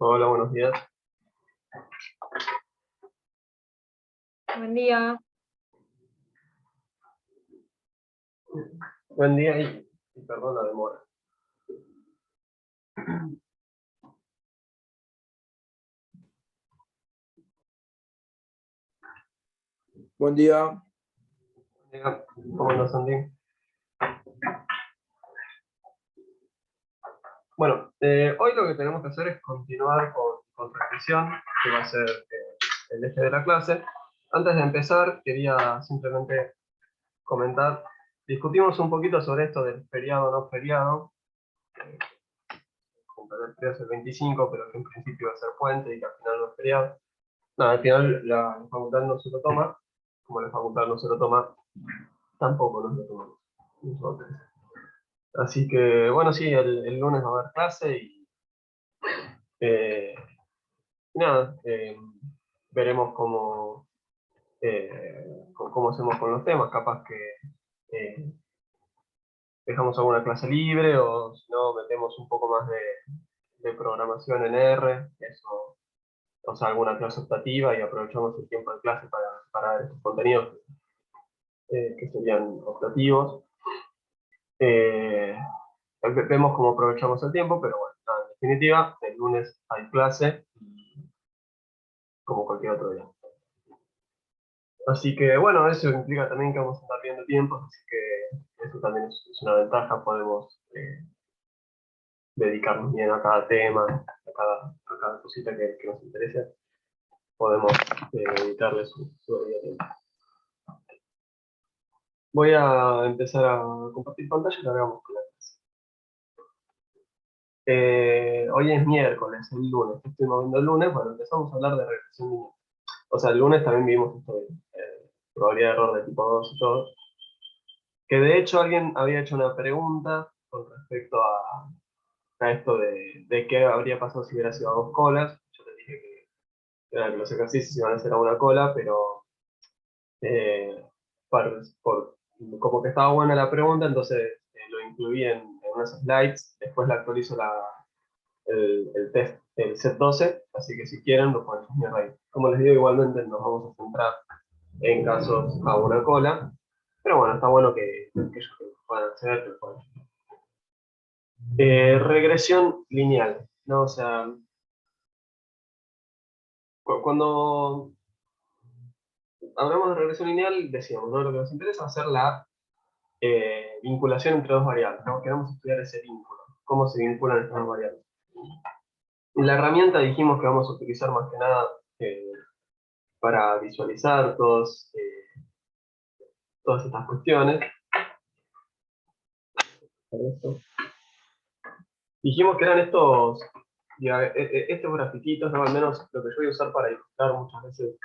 Hola, buenos días. Buen día. Buen día y perdón la demora. Buen día. ¿Cómo andas, Santi? Bueno, hoy lo que tenemos que hacer es continuar con reflexión, que va a ser el eje de la clase. Antes de empezar, quería simplemente comentar, discutimos un poquito sobre esto del feriado o no feriado. El feriado es el 25, pero que en principio va a ser puente y que al final no es feriado. No, al final la facultad no se lo toma, como la facultad no se lo toma, tampoco nos lo tomamos nosotros. Así que, bueno, sí, el lunes va a haber clase y eh, nada, veremos cómo hacemos con los temas. Capaz que dejamos alguna clase libre o si no, metemos un poco más de programación en R, eso, o sea, alguna clase optativa y aprovechamos el tiempo de clase para ver estos contenidos que serían optativos. Vemos cómo aprovechamos el tiempo, pero bueno, nada, en definitiva, el lunes hay clase como cualquier otro día. Así que bueno, eso implica también que vamos a estar viendo tiempos, así que eso también es una ventaja, podemos dedicarnos bien a cada tema, a cada cosita que nos interese, podemos dedicarle su debido tiempo. Voy a empezar a compartir pantalla y largamos con la clase. Hoy es miércoles, el lunes, estoy moviendo el lunes, bueno, empezamos a hablar de regresión lineal. O sea, el lunes también vimos esto de probabilidad de error de tipo 2 y todo, que de hecho alguien había hecho una pregunta con respecto a esto de qué habría pasado si hubiera sido a dos colas. Yo te dije que los ejercicios iban a ser a una cola, pero eh, como que estaba buena la pregunta, entonces lo incluí en unos slides, después la actualizo el test, el set 12, así que si quieren lo pueden enseñar ahí. Como les digo, igualmente nos vamos a centrar en casos a una cola, pero bueno, está bueno que ellos puedan acceder, que puedan. Regresión lineal, ¿no? O sea, cuando hablamos de regresión lineal, decíamos, ¿no? Lo que nos interesa es hacer la vinculación entre dos variables, ¿no? Queremos estudiar ese vínculo, cómo se vinculan estas dos variables. Y la herramienta dijimos que vamos a utilizar más que nada para visualizar todas estas cuestiones. Dijimos que eran estos grafiquitos, ¿no? Al menos lo que yo voy a usar para ilustrar muchas veces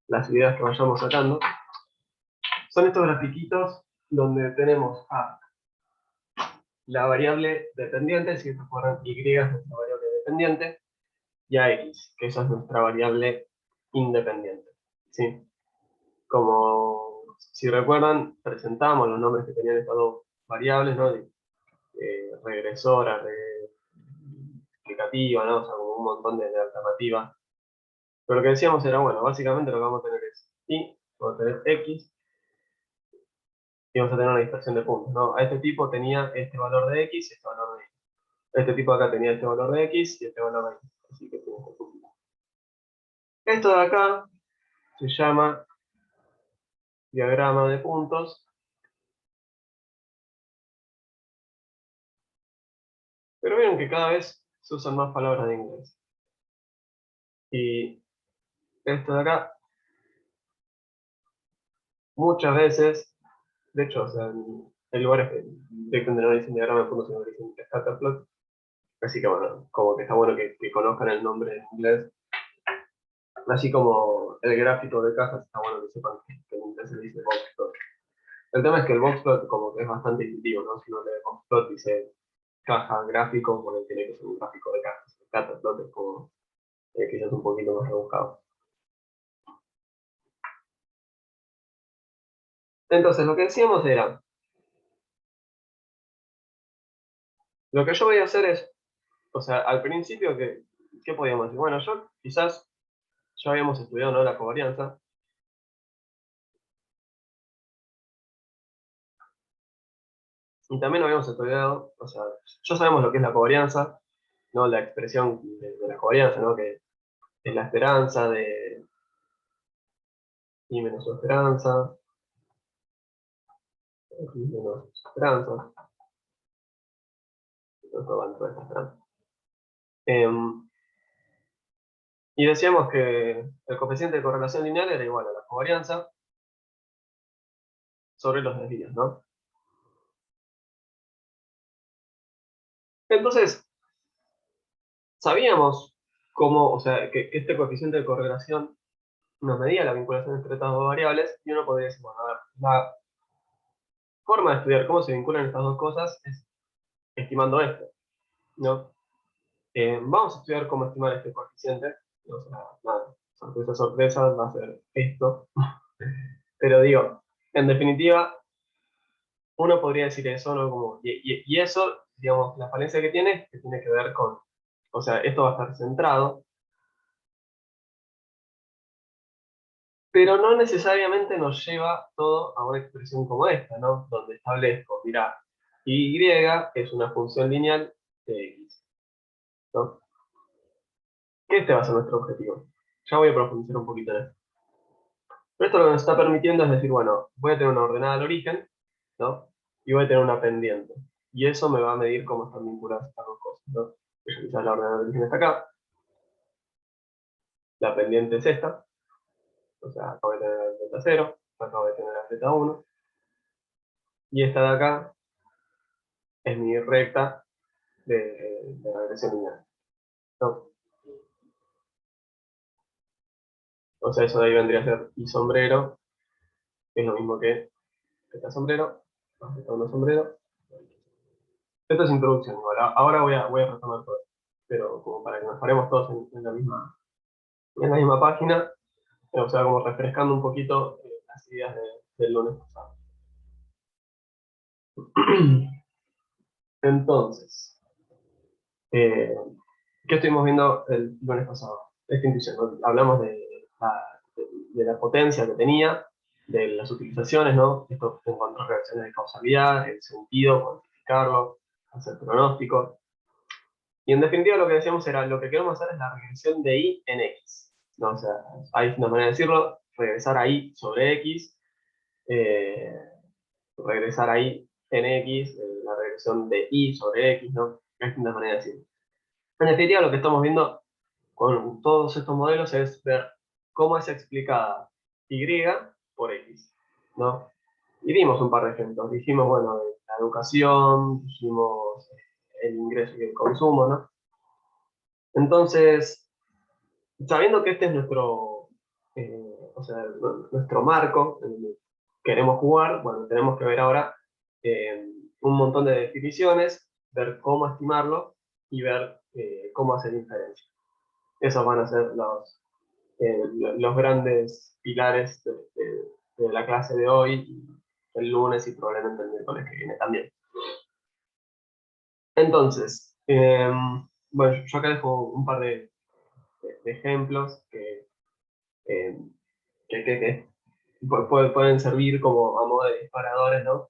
las ideas que vayamos sacando. Son estos grafiquitos donde tenemos a la variable dependiente, si recuerdan, y es nuestra variable dependiente, y a x, que esa es nuestra variable independiente. ¿Sí? Como si recuerdan, presentamos los nombres que tenían estas dos variables, ¿no? Regresora, explicativa, ¿no? O sea, como un montón de alternativas. Pero lo que decíamos era, bueno, básicamente lo que vamos a tener es y, vamos a tener x, y vamos a tener una dispersión de puntos, ¿no? A este tipo tenía este valor de x y este valor de y. Este tipo de acá tenía este valor de x y este valor de y. Así que tiene este puntito. Esto de acá se llama diagrama de puntos. Pero vieron que cada vez se usan más palabras de inglés. Y esto de acá, muchas veces, de hecho, o sea, hay lugares que donde no dicen diagrama de puntos, sino que dicen scatterplot. Así que bueno, como que está bueno que conozcan el nombre en inglés. Así como el gráfico de cajas, está bueno que sepan que en inglés se dice boxplot. El tema es que el boxplot como que es bastante intuitivo, ¿no? Si uno lee boxplot dice caja, gráfico, bueno, tiene que ser un gráfico de cajas. El scatterplot es como quizás un poquito más rebuscado. Entonces, lo que decíamos era, lo que yo voy a hacer es, o sea, al principio, ¿qué podíamos decir? Bueno, quizás ya habíamos estudiado, ¿no?, la covarianza. Y también habíamos estudiado, o sea, ya sabemos lo que es la covarianza, ¿no? La expresión de la covarianza, ¿no? Que es la esperanza de y menos su esperanza, y menos su esperanza, esto va dentro de esta esperanza. Y decíamos que el coeficiente de correlación lineal era igual a la covarianza sobre los desvíos, ¿no? Entonces, sabíamos cómo, o sea, que este coeficiente de correlación nos medía la vinculación entre estas dos variables, y uno podría decir, bueno, a ver, la forma de estudiar cómo se vinculan estas dos cosas es estimando esto, ¿no? Vamos a estudiar cómo estimar este coeficiente, o sea, nada, sorpresa, sorpresa, va a ser esto. Pero digo, en definitiva, uno podría decir eso, ¿no? Como, y eso, digamos, la falencia que tiene es que tiene que ver con, o sea, esto va a estar centrado, pero no necesariamente nos lleva todo a una expresión como esta, ¿no? Donde establezco, mira, y es una función lineal de x, ¿no? Que este va a ser nuestro objetivo. Ya voy a profundizar un poquito en esto. Pero esto lo que nos está permitiendo es decir, bueno, voy a tener una ordenada al origen, ¿no? Y voy a tener una pendiente. Y eso me va a medir cómo están vinculadas estas dos cosas, ¿no? Quizás la ordenada al origen está acá, la pendiente es esta, o sea, acá voy a tener la delta 0, acá voy a tener la delta 1, y esta de acá es mi recta de regresión lineal, ¿no? O sea, eso de ahí vendría a ser y sombrero, que es lo mismo que delta sombrero, más delta 1 sombrero. Esto es introducción, igual. Ahora voy a retomar todo, pero como para que nos paremos todos en la misma página, o sea, como refrescando un poquito las ideas del lunes pasado. Entonces, eh, ¿qué estuvimos viendo el lunes pasado? Esta intuición, ¿no? Hablamos de la potencia que tenía, de las utilizaciones, ¿no? Esto encontrar reacciones de causalidad, el sentido, cuantificarlo, hacer pronósticos. Y en definitiva lo que decíamos era, lo que queremos hacer es la regresión de y en x, ¿no? O sea, hay una manera de decirlo, regresar a y sobre x, eh, regresar ahí en x, la regresión de y sobre x, ¿no? Es una manera de decirlo. En definitiva, lo que estamos viendo con todos estos modelos es ver cómo es explicada y por x, ¿no? Y dimos un par de ejemplos. Dijimos, bueno, la educación, dijimos el ingreso y el consumo, ¿no? Entonces, sabiendo que este es o sea, nuestro marco en el que queremos jugar, bueno, tenemos que ver ahora un montón de definiciones, ver cómo estimarlo y ver cómo hacer inferencia. Esos van a ser los grandes pilares de la clase de hoy, el lunes y probablemente el miércoles que viene también. Entonces, bueno, yo acá dejo un par de ejemplos eh, que pueden servir como a modo de disparadores, ¿no?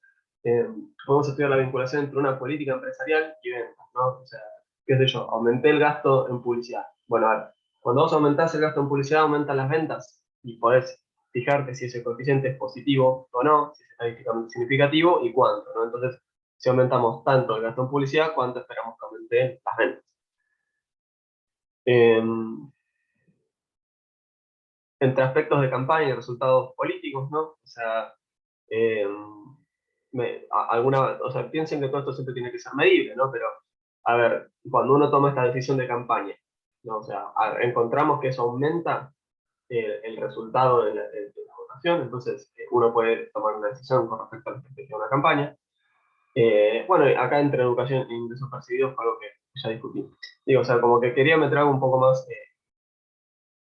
Podemos estudiar la vinculación entre una política empresarial y ventas, ¿no? O sea, qué sé yo, aumenté el gasto en publicidad. Bueno, a ver, cuando vos aumentás el gasto en publicidad, aumentan las ventas y podés fijarte si ese coeficiente es positivo o no, si es estadísticamente significativo y cuánto, ¿no? Entonces, si aumentamos tanto el gasto en publicidad, ¿cuánto esperamos que aumenten las ventas? Eh, Entre aspectos de campaña y resultados políticos, ¿no? O sea, eh, o sea, piensen que todo esto siempre tiene que ser medible, ¿no? Pero, a ver, cuando uno toma esta decisión de campaña, ¿no? O sea, encontramos que eso aumenta el resultado de la votación, entonces uno puede tomar una decisión con respecto a la estrategia de una campaña. Bueno, acá entre educación e ingresos percibidos fue algo que ya discutí. Digo, o sea, como que quería meter algo un poco más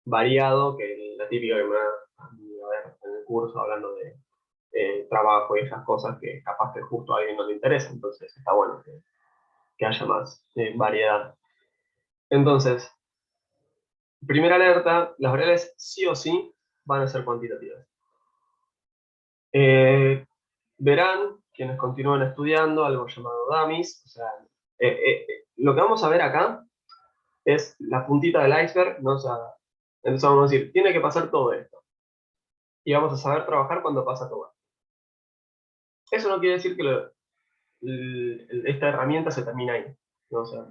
variado que la típica que me va a ver en el curso hablando trabajo y esas cosas que capaz que justo a alguien no le interesa. Entonces está bueno que haya más variedad. Entonces, primera alerta, las variables sí o sí van a ser cuantitativas. Verán, quienes continúan estudiando, algo llamado dummies. O sea, lo que vamos a ver acá es la puntita del iceberg, ¿no? O sea, entonces vamos a decir, tiene que pasar todo esto. Y vamos a saber trabajar cuando pasa todo esto. Eso no quiere decir que esta herramienta se termina ahí, ¿no? O sea,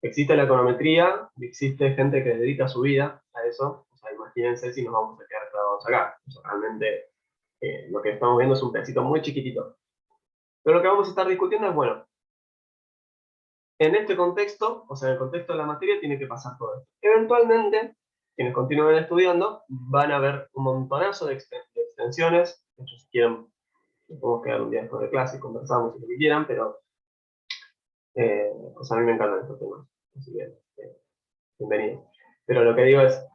existe la econometría, existe gente que dedica su vida a eso. O sea, imagínense si nos vamos a quedar clavados acá. O sea, realmente lo que estamos viendo es un pedacito muy chiquitito. Pero lo que vamos a estar discutiendo es, bueno, en este contexto, o sea, en el contexto de la materia, tiene que pasar todo esto. Eventualmente, quienes continúen estudiando van a ver un montonazo de extensiones. De hecho, si quieren, nos podemos quedar un día después de clase y conversamos y lo que quieran, pero o sea, a mí me encantan estos temas. Así que, bienvenidos. Pero lo que digo es,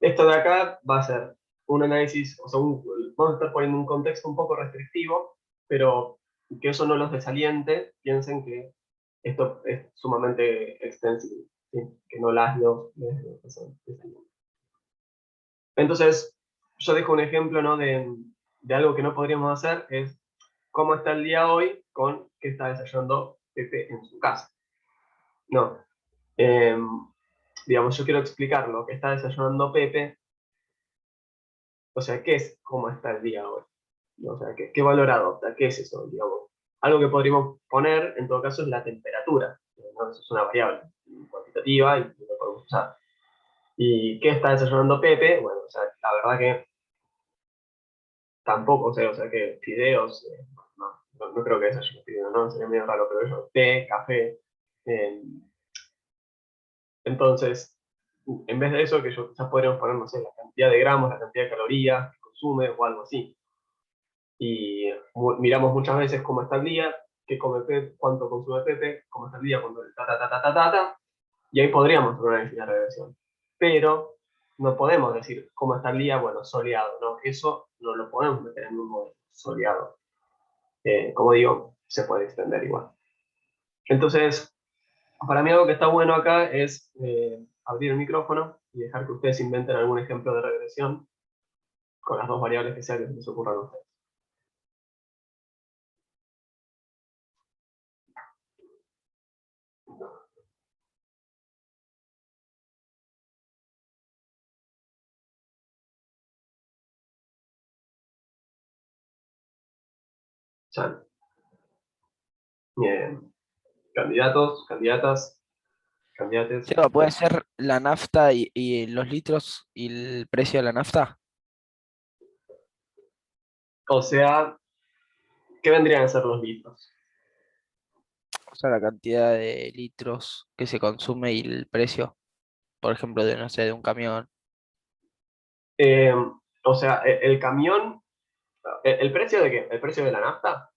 esto de acá va a ser un análisis, o sea, vamos a estar poniendo un contexto un poco restrictivo, pero que eso no los desaliente, piensen que esto es sumamente extensivo, ¿sí? Que no las los desaliente. Entonces, yo dejo un ejemplo, ¿no? de algo que no podríamos hacer, es cómo está el día hoy con qué está desayunando Pepe en su casa. No. Digamos, yo quiero explicar lo que está desayunando Pepe. O sea, ¿qué es cómo está el día hoy? O sea, ¿qué valor adopta? ¿Qué es eso? Digamos, algo que podríamos poner, en todo caso, es la temperatura, ¿no? Eso es una variable cuantitativa y lo podemos usar. ¿Y qué está desayunando Pepe? Bueno, o sea, la verdad que tampoco sé, o sea, que fideos, no creo que desayune fideos, ¿no? Sería medio raro, pero yo, té, café. eh, entonces, en vez de eso, que yo quizás podríamos poner, no sé, la cantidad de gramos, la cantidad de calorías que consume o algo así. Y miramos muchas veces cómo está el día, qué come Pepe, cuánto consume Pepe, cómo está el día, cuando ta, y ahí podríamos hacer una análisis de regresión. Pero no podemos decir cómo está el día, bueno, soleado, ¿no? Eso no lo podemos meter en un modelo soleado. Como digo, se puede extender igual. Entonces, para mí algo que está bueno acá es abrir el micrófono y dejar que ustedes inventen algún ejemplo de regresión con las dos variables que sea que se les ocurran a ustedes. Chan. Bien. Candidatos, candidatas, candidates. Seba, ¿puede ser la nafta y los litros y el precio de la nafta? O sea, ¿qué vendrían a ser los litros? O sea, la cantidad de litros que se consume y el precio, por ejemplo, de, no sé, de un camión. Eh, o sea, el camión, ¿el precio de qué? ¿El precio de la nafta?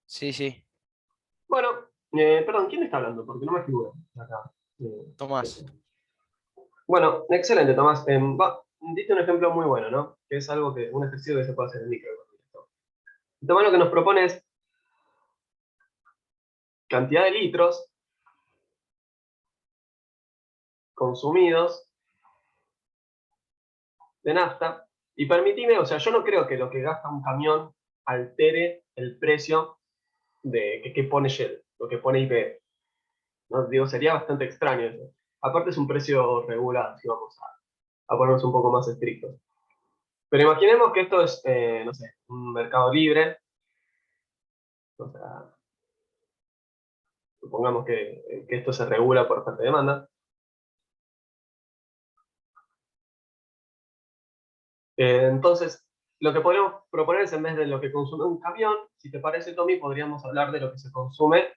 Sí, sí, Bueno, perdón, ¿quién está hablando? Porque no me figura acá. Tomás. Bueno, excelente, Tomás. Diste un ejemplo muy bueno, ¿no? Que es algo un ejercicio que se puede hacer en micro. Tomás lo que nos propone es cantidad de litros consumidos de nafta. Y permitime, o sea, yo no creo que lo que gasta un camión altere el precio de que pone Shell, lo que pone IP. ¿No? Digo, sería bastante extraño eso. Aparte es un precio regulado, si vamos a ponernos un poco más estrictos. Pero imaginemos que esto es, no sé, un mercado libre. O sea, supongamos que esto se regula por oferta y demanda. Entonces, lo que podríamos proponer es, en vez de lo que consume un camión, si te parece, Tommy, podríamos hablar de lo que se consume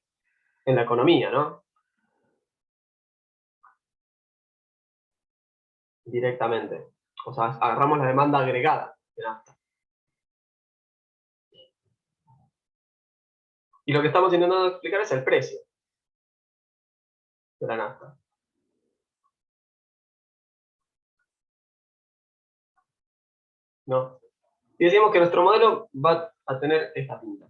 en la economía, ¿no? Directamente. O sea, agarramos la demanda agregada de nafta. Y lo que estamos intentando explicar es el precio de la nafta. ¿No? Y decimos que nuestro modelo va a tener esta pinta.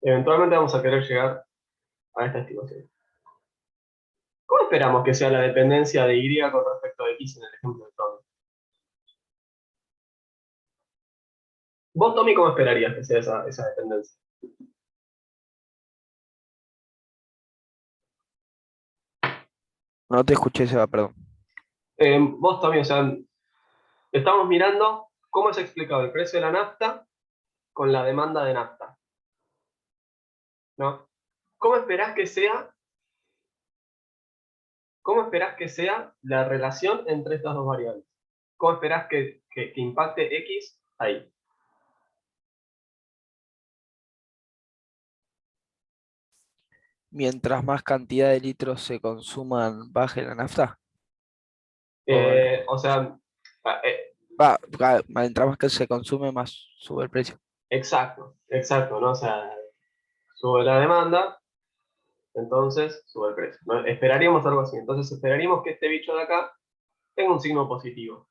Eventualmente vamos a querer llegar a esta estimación. ¿Cómo esperamos que sea la dependencia de Y con respecto a X en el ejemplo de Tommy? Vos, Tommy, ¿cómo esperarías que sea esa dependencia? No te escuché, Seba, perdón. Vos, Tommy, o sea, estamos mirando cómo es explicado el precio de la nafta con la demanda de nafta, ¿no? ¿Cómo esperás que sea la relación entre estas dos variables? ¿Cómo esperás que impacte X ahí? Mientras más cantidad de litros se consuman, baje la nafta. O O sea, ah, mientras más que se consume, más sube el precio. exacto, ¿no? O sea, sube la demanda, entonces sube el precio, ¿no? Esperaríamos algo así. Entonces esperaríamos que este bicho de acá tenga un signo positivo.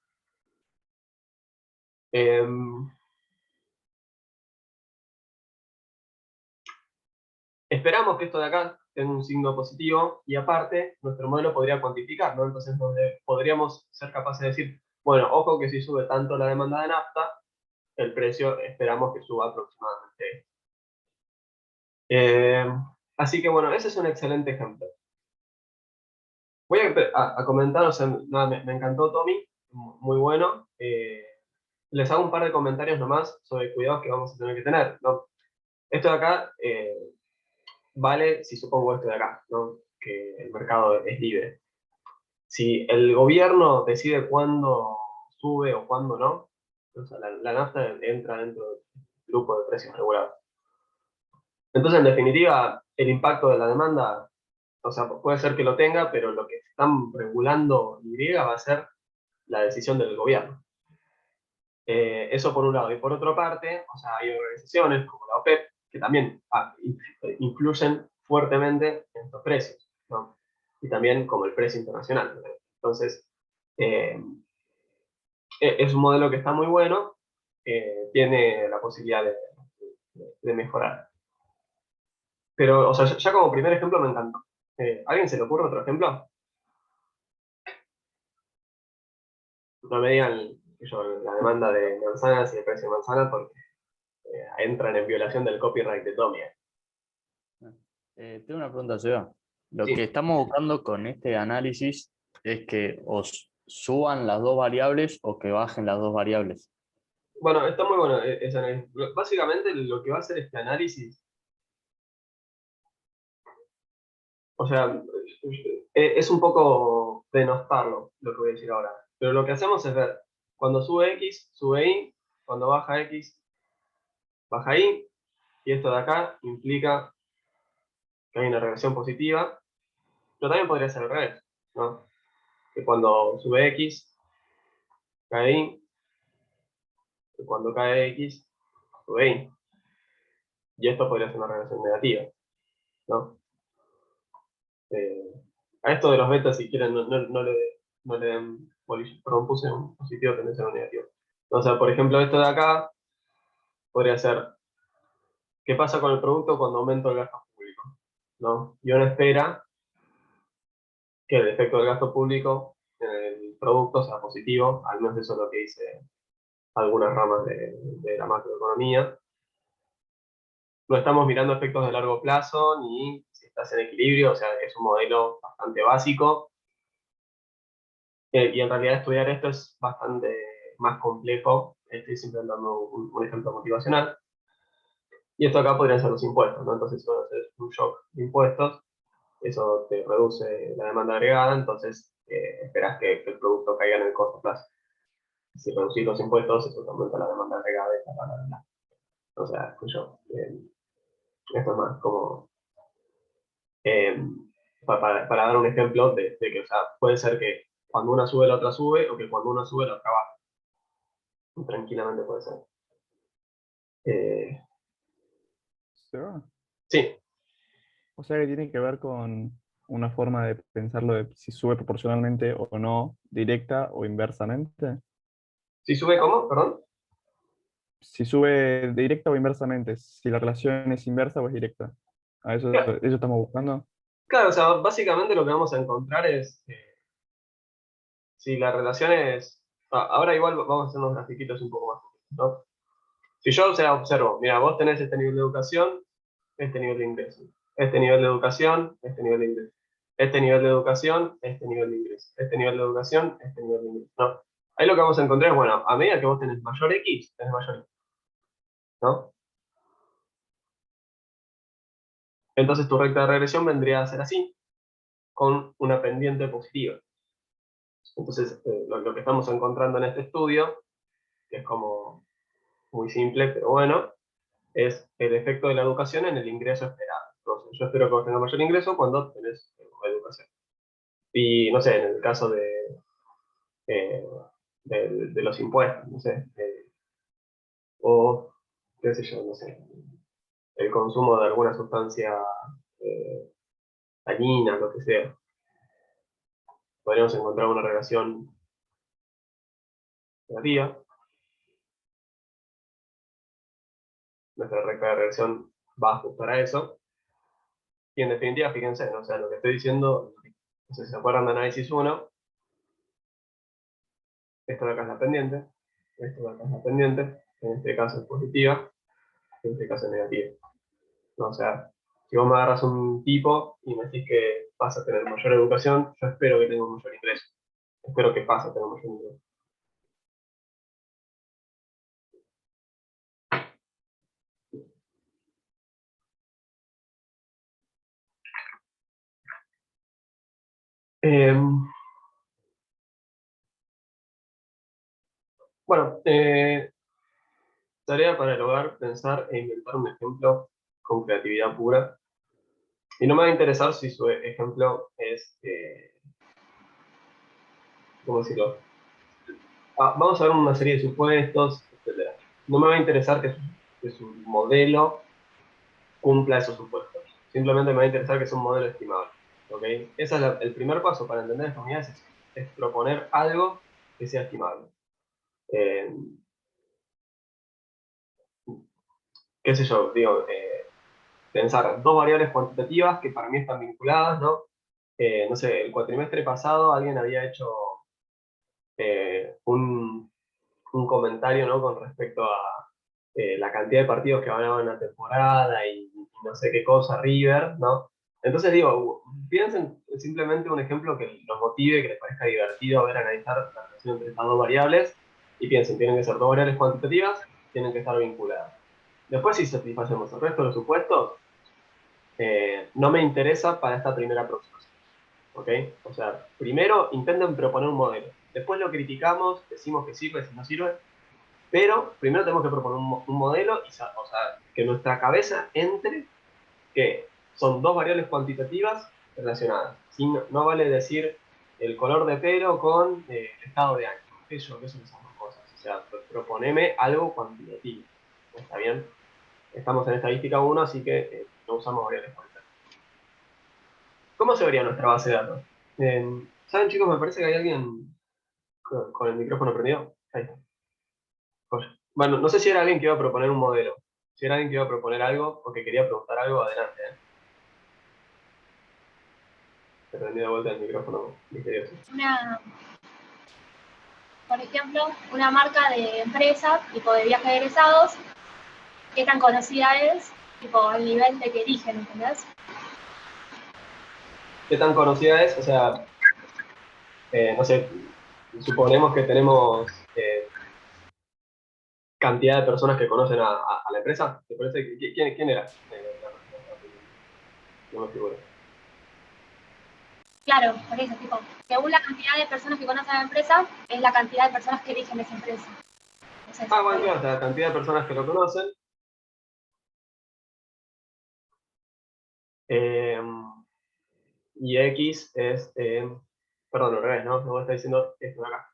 Esperamos que esto de acá tenga un signo positivo y aparte nuestro modelo podría cuantificar, ¿no? Entonces podríamos ser capaces de decir, bueno, ojo que si sube tanto la demanda de nafta, el precio esperamos que suba aproximadamente. Eh, Así que bueno, ese es un excelente ejemplo. Voy a comentar, o sea, nada, me encantó Tommy, muy bueno. Les hago un par de comentarios nomás sobre cuidados que vamos a tener que tener, ¿no? Esto de acá vale si supongo esto de acá, ¿no? Que el mercado es libre. Si el gobierno decide cuándo sube o cuándo no, o sea, la nafta entra dentro del grupo de precios regulados. Entonces, en definitiva, el impacto de la demanda, o sea, puede ser que lo tenga, pero lo que están regulando Y va a ser la decisión del gobierno. Eso por un lado. Y por otra parte, o sea, hay organizaciones como la OPEP que también influyen fuertemente en estos precios, ¿no? Y también como el precio internacional. Entonces, eh, es un modelo que está muy bueno, tiene la posibilidad de mejorar. Pero, o sea, ya como primer ejemplo me encantó. ¿Alguien se le ocurre otro ejemplo? No me digan la demanda de manzanas y el precio de manzanas porque entran en violación del copyright de Tommy. Tengo una pregunta, Seba. Lo que Sí. estamos buscando con este análisis es que os suban las dos variables o que bajen las dos variables. Bueno, está muy bueno ese análisis. Básicamente lo que va a hacer este análisis, o sea, es un poco denostarlo lo que voy a decir ahora. Pero lo que hacemos es ver, cuando sube X, sube Y, cuando baja X, baja Y, y esto de acá implica que hay una relación positiva, pero también podría ser al revés, ¿no? Que cuando sube X, cae Y, que cuando cae X, sube Y. Y esto podría ser una relación negativa, ¿no? Eh, a esto de los betas, si quieren, no le den bolillo. Perdón, puse un positivo, tendencia a un negativo. O sea, por ejemplo, esto de acá podría ser, ¿qué pasa con el producto cuando aumenta el gasto público? ¿No? Y uno espera que el efecto del gasto público en el producto sea positivo, al menos eso es lo que dice algunas ramas de la macroeconomía. No estamos mirando efectos de largo plazo, ni si estás en equilibrio, o sea, es un modelo bastante básico. Y en realidad estudiar esto es bastante más complejo. Estoy siempre dando un ejemplo motivacional. Y esto acá podrían ser los impuestos, ¿no? Entonces, si vas a hacer un shock de impuestos, eso te reduce la demanda agregada, entonces esperas que el producto caiga en el corto plazo. Si reducís los impuestos, eso te aumenta la demanda agregada y bla, bla, bla. O sea, yo, esto es más como eh, para dar un ejemplo de que, o sea, puede ser que cuando una sube, la otra sube, o que cuando una sube, la otra baja. Tranquilamente puede ser. Eh, ¿Seba? sí, O sea que tiene que ver con una forma de pensarlo de si sube proporcionalmente o no, directa o inversamente. Si sube, ¿cómo? Perdón. Si sube directa o inversamente, si la relación es inversa o es directa. A eso estamos buscando. Claro, o sea, básicamente lo que vamos a encontrar es si la relación es. Ahora igual vamos a hacer unos grafiquitos un poco más, ¿no? Si yo, o sea, observo, mira, vos tenés este nivel de educación, este nivel de ingreso. Este nivel de educación, este nivel de ingreso. Este nivel de educación, este nivel de ingreso. Este nivel de educación, este nivel de ingreso. ¿No? Ahí lo que vamos a encontrar es, bueno, a medida que vos tenés mayor X, tenés mayor Y, ¿no? Entonces tu recta de regresión vendría a ser así, con una pendiente positiva. Entonces, lo que estamos encontrando en este estudio, que es como muy simple, pero bueno, es el efecto de la educación en el ingreso esperado. Entonces, yo espero que vos tengas mayor ingreso cuando tenés educación. Y no sé, en el caso eh, de los impuestos, no sé, o qué sé yo, no sé, el consumo de alguna sustancia eh, dañina, lo que sea. Podríamos encontrar una relación negativa. Nuestra recta de regresión va a ajustar a eso. Y en definitiva, fíjense, ¿no? O sea, lo que estoy diciendo, no sé si se acuerdan de análisis 1, esto de acá es la pendiente, esto de acá es la pendiente, en este caso es positiva, en este caso es negativa. ¿No? O sea, si vos me agarras un tipo y me decís que vas a tener mayor educación, yo espero que tenga un mayor ingreso. Espero que pase a tener mayor ingreso. Eh, bueno, tarea para el hogar, pensar e inventar un ejemplo con creatividad pura. Y no me va a interesar si su ejemplo es, ¿cómo decirlo? Vamos a ver una serie de supuestos, etc. No me va a interesar que su modelo cumpla esos supuestos. Simplemente me va a interesar que sea un modelo estimable. ¿Okay? Ese es el primer paso para entender estas unidades, es proponer algo que sea estimable. Eh, qué sé yo, digo, pensar dos variables cuantitativas que para mí están vinculadas, ¿no? No sé, el cuatrimestre pasado alguien había hecho un comentario, ¿no? Con respecto a la cantidad de partidos que ganaban en la temporada y no sé qué cosa, River, ¿no? Entonces digo, piensen simplemente un ejemplo que los motive, que les parezca divertido ver analizar la relación entre estas dos variables, y piensen, tienen que ser dos variables cuantitativas, tienen que estar vinculadas. Después, si satisfacemos el resto de los supuestos, no me interesa para esta primera aproximación. ¿Ok? O sea, primero intenten proponer un modelo. Después lo criticamos, decimos que sirve, si no sirve. Pero primero tenemos que proponer un modelo y, o sea, que nuestra cabeza entre que son dos variables cuantitativas relacionadas. ¿Sí? No vale decir el color de pelo con el estado de ánimo. Eso no son dos cosas. O sea, proponeme algo cuantitativo. ¿Está bien? Estamos en estadística 1, así que no usamos variables cuantitativas. ¿Cómo se vería nuestra base de datos? ¿Saben, chicos? Me parece que hay alguien con el micrófono prendido. Ahí está. Bueno, no sé si era alguien que iba a proponer un modelo. Si era alguien que iba a proponer algo o que quería preguntar algo, adelante. Te prendí de vuelta el micrófono misterioso. Por ejemplo, una marca de empresa, tipo de viaje de egresados, qué tan conocida es, tipo el nivel de que eligen, ¿entendés? ¿Qué tan conocida es? O sea, no sé, suponemos que tenemos cantidad de personas que conocen a la empresa. ¿Te parece? ¿Quién era la persona que estaba pidiendo? No me figuro. Claro, por eso, tipo, según la cantidad de personas que conocen a la empresa, es la cantidad de personas que eligen esa empresa. Entonces, Bueno, claro, la cantidad de personas que lo conocen. Eh, y X es, perdón, al revés, ¿no? Me está diciendo esto de acá.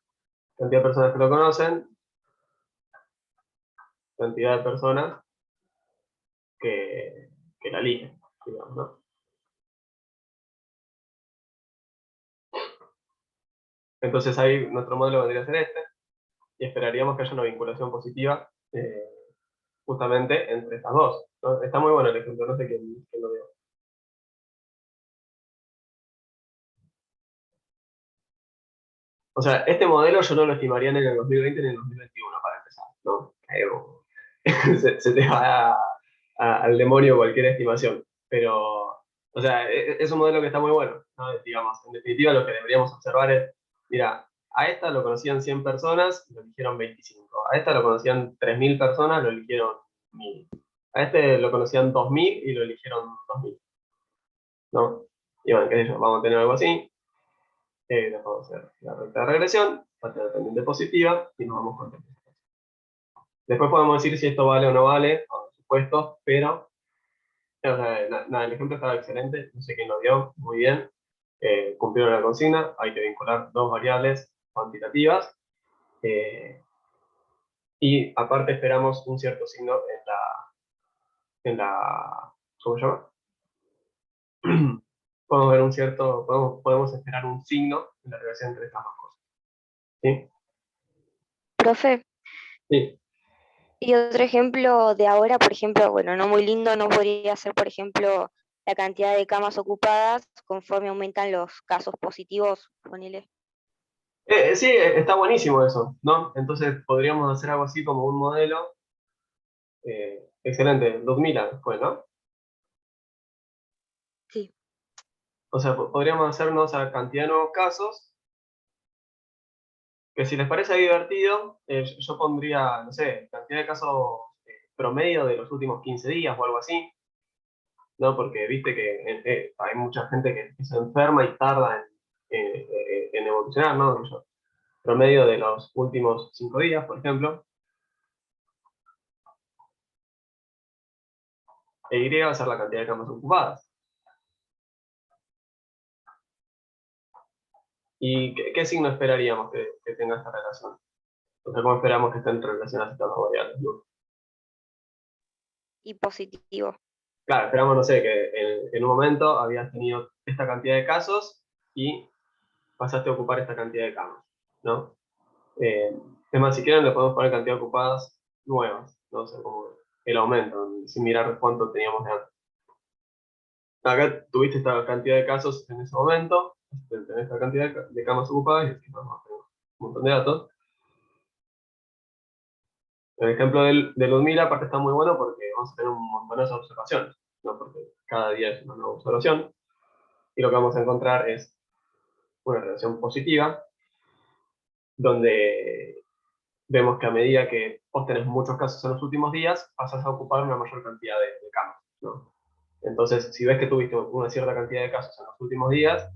Cantidad de personas que lo conocen, cantidad de personas que la eligen, digamos, ¿no? Entonces ahí nuestro modelo vendría a ser este, y esperaríamos que haya una vinculación positiva justamente entre estas dos, ¿no? Está muy bueno el ejemplo, no sé quién lo vio. O sea, este modelo yo no lo estimaría ni en el 2020 ni en el 2021 para empezar, ¿no? Se te va al demonio cualquier estimación. Pero, o sea, es un modelo que está muy bueno, ¿no? Digamos, en definitiva lo que deberíamos observar es, mira, a esta lo conocían 100 personas, lo eligieron 25. A esta lo conocían 3.000 personas, lo eligieron 1.000. A este lo conocían 2.000 y lo eligieron 2.000, ¿no? Y bueno, qué sé yo, vamos a tener algo así. Después vamos a hacer la recta de regresión, va a tener pendiente positiva y nos vamos con. Después podemos decir si esto vale o no vale, por supuesto, pero o sea, nada, el ejemplo estaba excelente, no sé quién lo dio, muy bien. Cumplieron la consigna, hay que vincular dos variables cuantitativas. Y aparte esperamos un cierto signo ¿cómo se llama? Podemos ver un cierto, podemos esperar un signo en la relación entre estas dos cosas. ¿Sí? Profe, Sí. y otro ejemplo de ahora, por ejemplo, bueno, no muy lindo, no podría ser, por ejemplo, la cantidad de camas ocupadas conforme aumentan los casos positivos, ponele. Sí, está buenísimo eso, ¿no? Entonces podríamos hacer algo así como un modelo. Excelente, 2000 después, ¿no? Sí. O sea, podríamos hacernos a cantidad de nuevos casos, que si les parece divertido, yo pondría, no sé, cantidad de casos promedio de los últimos 15 días o algo así, ¿no? Porque viste que hay mucha gente que se enferma y tarda en evolucionar, ¿no? Promedio de los últimos 5 días, por ejemplo. E Y va a ser la cantidad de camas ocupadas. ¿Y qué signo esperaríamos que tenga esta relación? O sea, ¿cómo esperamos que estén relacionadas estas dos variables, ¿no? Y positivo. Claro, esperamos, no sé, que en un momento habías tenido esta cantidad de casos y pasaste a ocupar esta cantidad de camas, ¿no? Es más, si quieren le podemos poner cantidad de ocupadas nuevas, ¿no? O sea, como el aumento, sin mirar cuánto teníamos de antes. Acá tuviste esta cantidad de casos en ese momento, tenés esta cantidad de camas ocupadas y aquí vamos a tener un montón de datos. El ejemplo del 2000 aparte está muy bueno porque vamos a tener un montonazo de observaciones, ¿no? Porque cada día es una nueva observación y lo que vamos a encontrar es una relación positiva donde vemos que a medida que vos tenés muchos casos en los últimos días, pasas a ocupar una mayor cantidad de camas, ¿no? Entonces, si ves que tuviste una cierta cantidad de casos en los últimos días,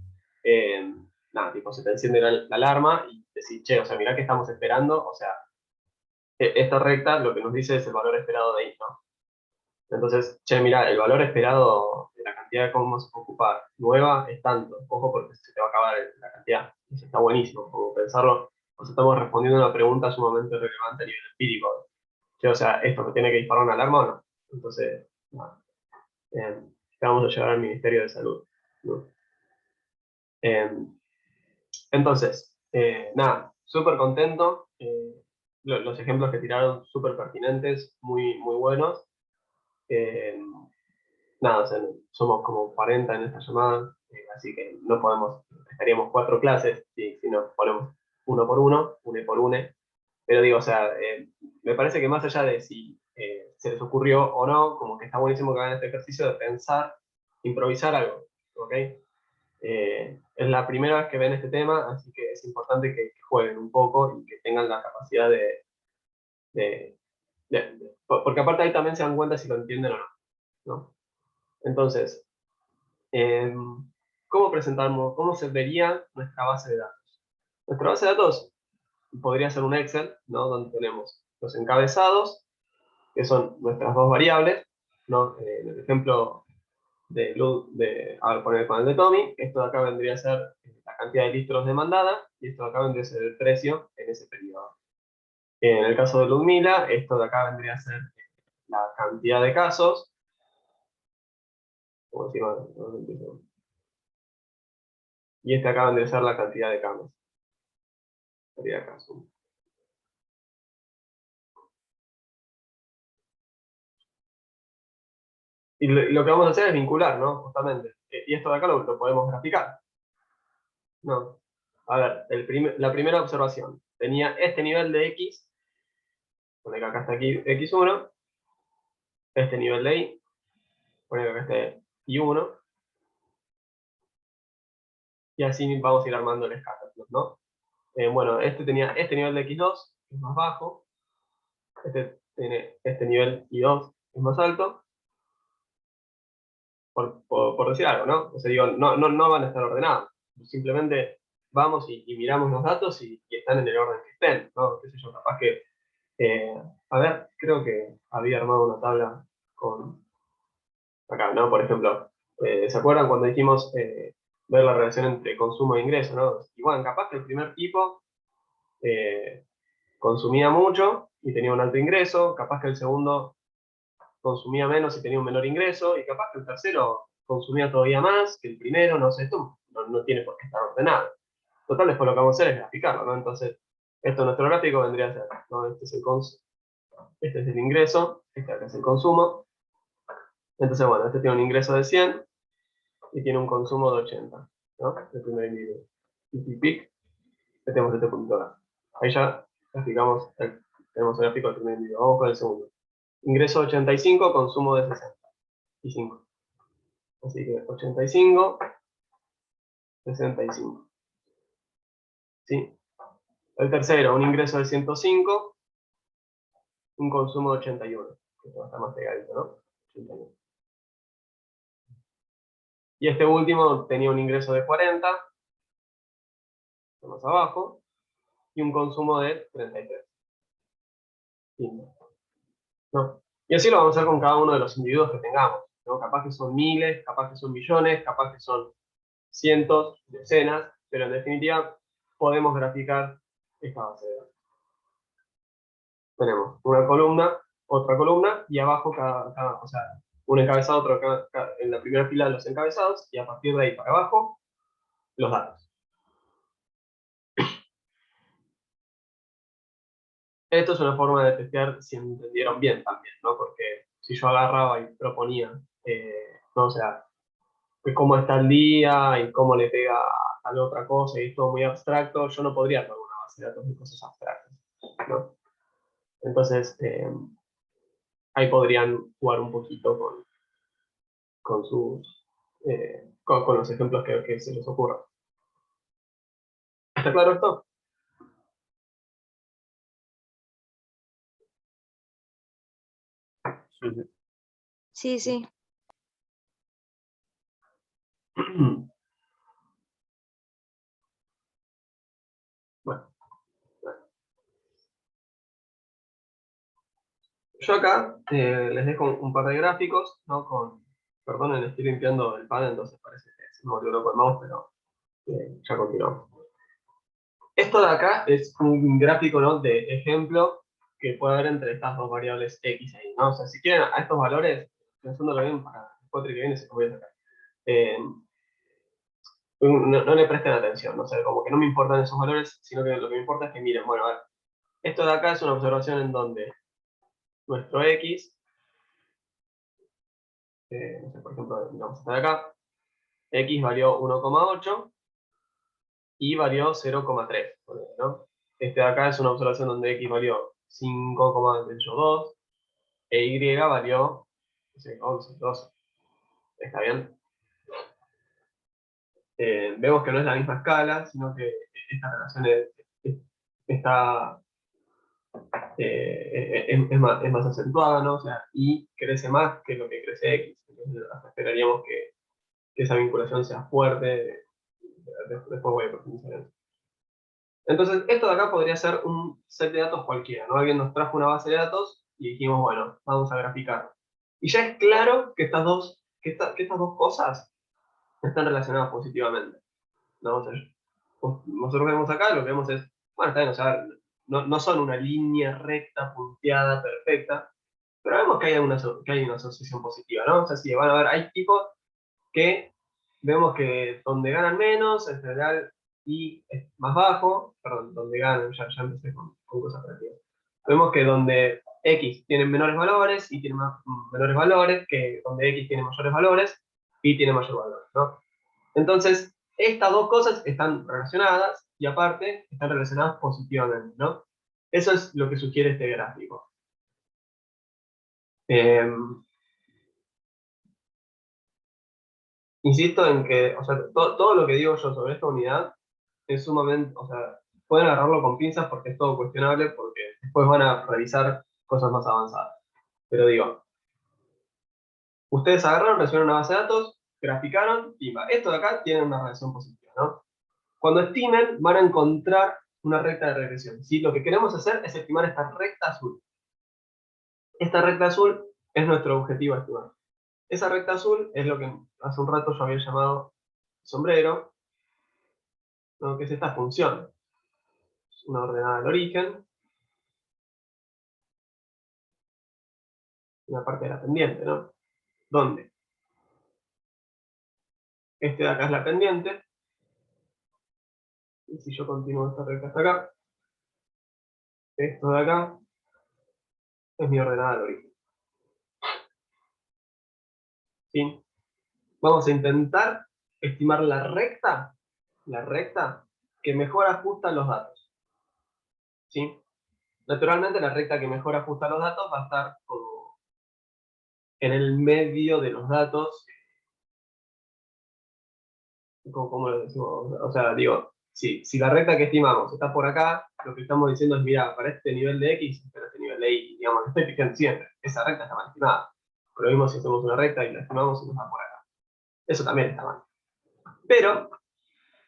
nada, tipo, se te enciende la alarma y decís, che, o sea, mirá que estamos esperando, o sea, esta recta lo que nos dice es el valor esperado de ahí, ¿no? Entonces, che, mira, el valor esperado de la cantidad que vamos a ocupar nueva es tanto. Ojo porque se te va a acabar la cantidad. Eso está buenísimo, como pensarlo. Nos estamos respondiendo a una pregunta sumamente relevante a nivel empírico. Che, o sea, ¿esto me tiene que disparar una alarma o no? Entonces, nada, eh, vamos a llevar al Ministerio de Salud, ¿no? Eh, entonces, nada, súper contento. Los ejemplos que tiraron súper pertinentes, muy, muy buenos. Eh, nada, o sea, somos como 40 en esta llamada, así que no podemos, estaríamos 4 clases si nos ponemos uno por uno, une por une. Pero digo, o sea, me parece que más allá de si se les ocurrió o no, como que está buenísimo que hagan este ejercicio de pensar, improvisar algo, ¿ok? Es la primera vez que ven este tema, así que es importante que jueguen un poco y que tengan la capacidad de- porque aparte ahí también se dan cuenta si lo entienden o no, ¿no? Entonces, eh, ¿cómo presentamos, cómo se vería nuestra base de datos? Nuestra base de datos podría ser un Excel, ¿no? Donde tenemos los encabezados, que son nuestras dos variables, ¿no? En el ejemplo a ver, poner el panel de Tommy, esto de acá vendría a ser la cantidad de litros demandada, y esto de acá vendría a ser el precio en ese periodo. En el caso de Ludmila, esto de acá vendría a ser la cantidad de casos, como decimos, y este acá vendría a ser la cantidad de camas. Cantidad de casos. Y lo que vamos a hacer es vincular, ¿no? Justamente. Y esto de acá lo podemos graficar. No. A ver, la primera observación. Tenía este nivel de X, pone que acá está aquí X1, este nivel de Y, pone que acá esté Y1, y así vamos a ir armando el escándalo, ¿no? Bueno, este tenía este nivel de X2, que es más bajo, este tiene este nivel Y2, que es más alto, por decir algo, ¿no? O sea, digo, no van a estar ordenados, simplemente vamos y miramos los datos y están en el orden que estén, ¿no? Qué sé yo, capaz que, a ver, creo que había armado una tabla con, acá, ¿no? Por ejemplo, ¿se acuerdan cuando dijimos ver la relación entre consumo e ingreso, ¿no? Y bueno, capaz que el primer tipo consumía mucho y tenía un alto ingreso, capaz que el segundo consumía menos y tenía un menor ingreso, y capaz que el tercero consumía todavía más que el primero, no sé, esto no tiene por qué estar ordenado. Total, después lo que vamos a hacer es graficarlo, ¿no? Entonces, esto nuestro gráfico vendría a ser, ¿no? Este es el ingreso, este acá es el consumo. Entonces, bueno, este tiene un ingreso de 100 y tiene un consumo de 80, ¿no? El primer individuo. Y pic, tenemos este puntito acá. Ahí ya graficamos, tenemos el gráfico del primer individuo. Vamos con el segundo. Ingreso 85, consumo de 65. Así que 85, 65. ¿Sí? El tercero, un ingreso de 105, un consumo de 81. Esto está más pegadito, ¿no? 81. Y este último tenía un ingreso de 40, más abajo, y un consumo de 33. ¿Sí? ¿No? Y así lo vamos a hacer con cada uno de los individuos que tengamos, ¿no? Capaz que son miles, capaz que son millones, capaz que son cientos, decenas, pero en definitiva podemos graficar esta base de datos. Tenemos una columna, otra columna, y abajo o sea, un encabezado, otro en la primera fila los encabezados, y a partir de ahí para abajo, los datos. Esto es una forma de testear si entendieron bien también, ¿no? Porque si yo agarraba y proponía, no, o sea, que cómo está el día y cómo le pega a la otra cosa, y es todo muy abstracto, yo no podría armar una base de datos de cosas abstractas, ¿no? Entonces, ahí podrían jugar un poquito con sus, con los ejemplos que se les ocurran. ¿Está claro esto? Sí, sí. Sí, sí. Bueno, yo acá les dejo un par de gráficos, ¿no? Perdonen, estoy limpiando el pad, entonces parece que se me volvió loco el mouse, pero ya continuamos. Esto de acá es un gráfico, ¿no? De ejemplo que puede haber entre estas dos variables x e y, ¿no? O sea, si quieren a estos valores, pensándolo bien, para el cuatro que viene se los voy a sacar. No le presten atención, ¿no? O sea, como que no me importan esos valores, sino que lo que me importa es que miren, bueno, a ver, esto de acá es una observación en donde nuestro x, no sé, por ejemplo, vamos a estar acá, x valió 1,8 y valió 0,3, ¿no? Este de acá es una observación donde x valió 5,2 e y valió, no sé, 11, 12. ¿Está bien? Vemos que no es la misma escala, sino que esta relación está, es más acentuada, ¿no? O sea, y crece más que lo que crece x. Entonces, hasta esperaríamos que esa vinculación sea fuerte. Después voy a profundizar en eso. Entonces, esto de acá podría ser un set de datos cualquiera, ¿no? Alguien nos trajo una base de datos y dijimos, bueno, vamos a graficar. Y ya es claro que estas dos cosas están relacionadas positivamente, ¿no? O sea, nosotros vemos acá, lo que vemos es, bueno, está bien, o sea, no son una línea recta, punteada, perfecta, pero vemos que hay una asociación positiva, ¿no? O sea, sí, van a ver, hay tipos que vemos que donde ganan menos, en general, y es más bajo, perdón, donde ganan, ya empecé con cosas relativas. Vemos que donde X tienen menores valores, Y tiene menores valores, que donde X tiene mayores valores, Y tiene mayor valor, ¿no? Entonces, estas dos cosas están relacionadas y aparte están relacionadas positivamente, ¿no? Eso es lo que sugiere este gráfico. Insisto en que, o sea, todo lo que digo yo sobre esta unidad es sumamente, o sea, pueden agarrarlo con pinzas porque es todo cuestionable, porque después van a revisar cosas más avanzadas. Pero digo, ustedes agarraron, recibieron una base de datos, graficaron, y esto de acá tiene una relación positiva, ¿no? Cuando estimen, van a encontrar una recta de regresión, ¿sí? Lo que queremos hacer es estimar esta recta azul. Esta recta azul es nuestro objetivo a estimar. Esa recta azul es lo que hace un rato yo había llamado sombrero, ¿no? Que es esta función. Es una ordenada al origen, una parte de la pendiente, ¿no? ¿Dónde? Este de acá es la pendiente. Y si yo continúo esta recta hasta acá, esto de acá es mi ordenada al origen. ¿Sí? Vamos a intentar estimar la recta que mejor ajusta los datos. ¿Sí? Naturalmente la recta que mejor ajusta los datos va a estar como en el medio de los datos. ¿Cómo lo decimos? O sea, digo, si la recta que estimamos está por acá, lo que estamos diciendo es, mira, para este nivel de X, para este nivel de Y, digamos, estoy fijando siempre, esa recta está mal estimada. Pero lo mismo si hacemos una recta y la estimamos y nos va por acá. Eso también está mal. Pero,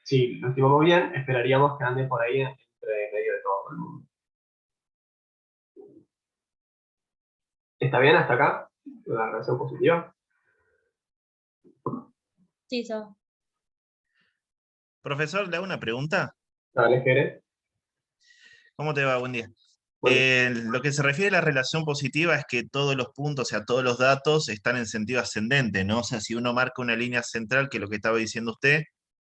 si lo estimamos bien, esperaríamos que ande por ahí entre medio de todo el mundo. ¿Está bien hasta acá? La relación positiva. Sí, so. Profesor, le hago una pregunta. Dale, Jere. ¿Cómo te va? Buen día. Bueno, Lo que se refiere a la relación positiva es que todos los puntos, o sea, todos los datos están en sentido ascendente, ¿no? O sea, si uno marca una línea central, que es lo que estaba diciendo usted,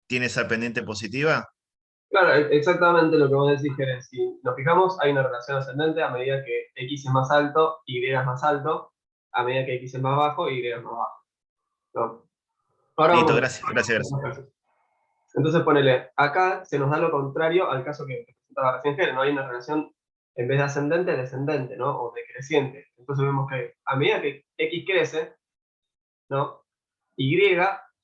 tiene esa pendiente positiva. claro, exactamente lo que vos decís, Jere. Si nos fijamos, hay una relación ascendente a medida que X es más alto, Y es más alto, a medida que X es más bajo, Y es más bajo, ¿no? Ahora Listo, vamos gracias, gracias, gracias. a ver. Entonces ponele, acá se nos da lo contrario al caso que presentaba recién Jere, ¿no? Hay una relación en vez de ascendente, descendente, ¿no? O decreciente. Entonces vemos que a medida que X crece, ¿no? Y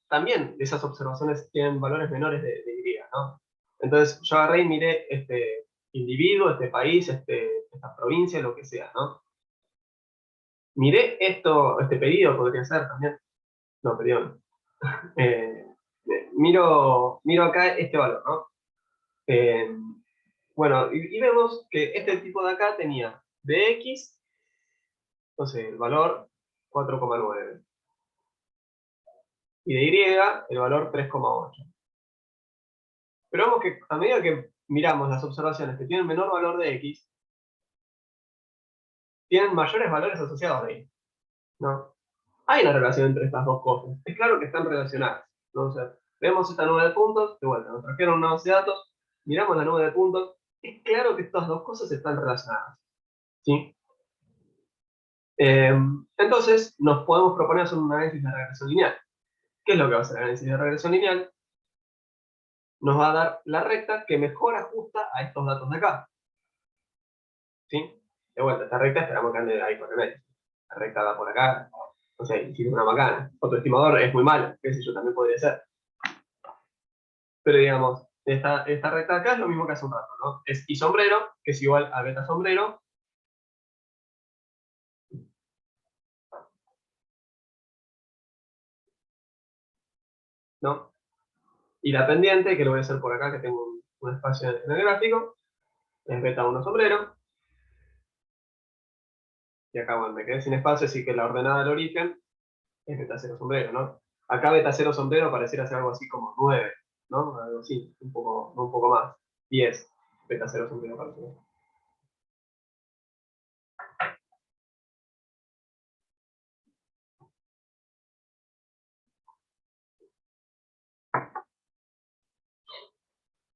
también esas observaciones tienen valores menores de Y, ¿no? Entonces yo agarré y miré este individuo, este país, esta provincia, lo que sea, ¿no? Miré esto, este pedido podría ser también. No, pedido no. Miro acá este valor, ¿no? Bueno, y vemos que este tipo de acá tenía de X, no sé, el valor 4,9. Y de Y, el valor 3,8. Pero vemos que a medida que miramos las observaciones que tienen menor valor de X, tienen mayores valores asociados a Y, ¿no? Hay una relación entre estas dos cosas. Es claro que están relacionadas, ¿no? O sea, vemos esta nube de puntos, de vuelta, nos trajeron una base de datos, miramos la nube de puntos, es claro que estas dos cosas están relacionadas, ¿sí? Entonces, nos podemos proponer hacer un análisis de regresión lineal. ¿Qué es lo que va a hacer el análisis de regresión lineal? Nos va a dar la recta que mejor ajusta a estos datos de acá. ¿Sí? De vuelta, esta recta esperamos que ande ahí por el medio. La recta va por acá, no sé, si es una macana. Otro estimador es muy malo, qué sé yo, también podría ser. Pero digamos, esta recta de acá es lo mismo que hace un rato, ¿no? Es Y sombrero, que es igual a beta sombrero, ¿no? Y la pendiente, que lo voy a hacer por acá, que tengo un espacio en el gráfico, es beta 1 sombrero. Y acá, bueno, me quedé sin espacio, así que la ordenada del origen es beta 0 sombrero, ¿no? Acá beta 0 sombrero pareciera ser algo así como 9, ¿no? Algo así, no un poco más. 10, beta 0 sombrero parece.